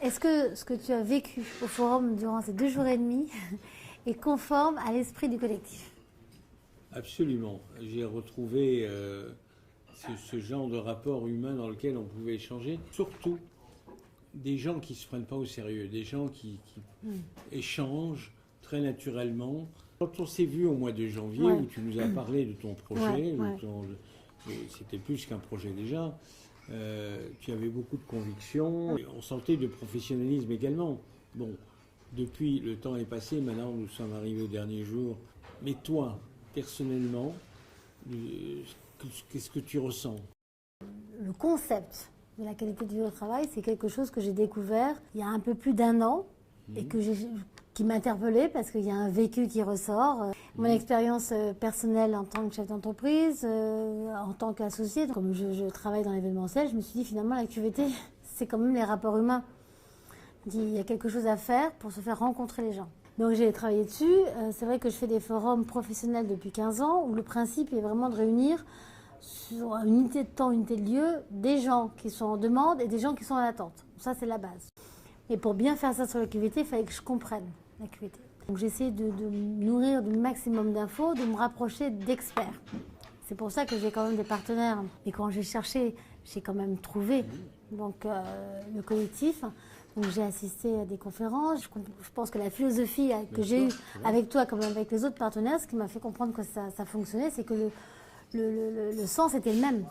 Est-ce que ce que tu as vécu au forum durant ces 2 jours et demi est conforme à l'esprit du collectif? Absolument. J'ai retrouvé ce genre de rapport humain dans lequel on pouvait échanger. Surtout des gens qui ne se prennent pas au sérieux, des gens qui échangent très naturellement. Quand on s'est vu au mois de janvier, Ouais. où tu nous as parlé de ton projet, Ouais. c'était plus qu'un projet déjà, tu avais beaucoup de convictions, et on sentait de professionnalisme également. Bon, depuis, le temps est passé, maintenant nous sommes arrivés au dernier jour. Mais toi, personnellement, qu'est-ce que tu ressens? Le concept de la qualité de vie au travail, c'est quelque chose que j'ai découvert il y a un peu plus d'1 an et qui m'a interpellée parce qu'il y a un vécu qui ressort. Mon expérience personnelle en tant que chef d'entreprise, en tant qu'associée, comme je travaille dans l'événementiel, je me suis dit finalement la QVT, c'est quand même les rapports humains. Il y a quelque chose à faire pour se faire rencontrer les gens. Donc j'ai travaillé dessus. C'est vrai que je fais des forums professionnels depuis 15 ans où le principe est vraiment de réunir sur une unité de temps, une unité de lieu, des gens qui sont en demande et des gens qui sont en attente. Ça, c'est la base. Et pour bien faire ça sur la QVT, il fallait que je comprenne la QVT. Donc j'ai essayé de me nourrir du maximum d'infos, de me rapprocher d'experts. C'est pour ça que j'ai quand même des partenaires. Et quand j'ai cherché, j'ai quand même trouvé donc, le collectif. Donc j'ai assisté à des conférences. Je pense que la philosophie que j'ai eue avec toi comme avec les autres partenaires, ce qui m'a fait comprendre que ça fonctionnait, c'est que le sens était le même.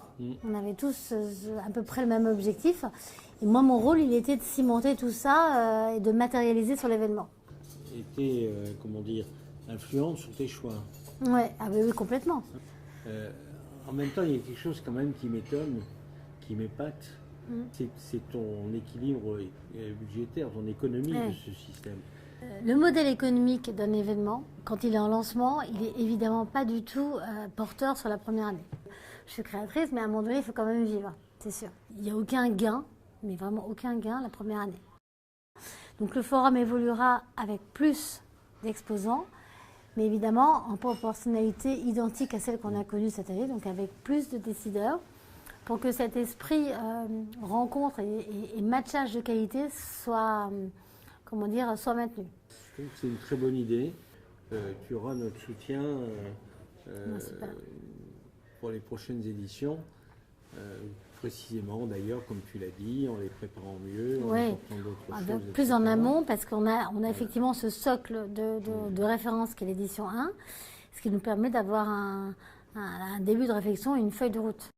On avait tous à peu près le même objectif. Et moi, mon rôle, il était de cimenter tout ça et de matérialiser sur l'événement. Était, comment dire, influente sur tes choix. Ouais, ah oui, complètement. En même temps, il y a quelque chose quand même qui m'étonne, qui m'épate. C'est ton équilibre budgétaire, ton économie de ce système. Le modèle économique d'un événement, quand il est en lancement, il est évidemment pas du tout porteur sur la première année. Je suis créatrice, mais à un moment donné, il faut quand même vivre, c'est sûr. Il n'y a aucun gain, mais vraiment aucun gain la première année. Donc le forum évoluera avec plus d'exposants, mais évidemment en proportionnalité identique à celle qu'on a connue cette année, donc avec plus de décideurs, pour que cet esprit rencontre et matchage de qualité soit, soit maintenu. Je trouve que c'est une très bonne idée. Tu auras notre soutien pour les prochaines éditions. Précisément d'ailleurs, comme tu l'as dit, en les préparant mieux, en apportant d'autres choses. Plus en amont, parce qu'on a effectivement ce socle de référence qui est l'édition 1, ce qui nous permet d'avoir un début de réflexion et une feuille de route.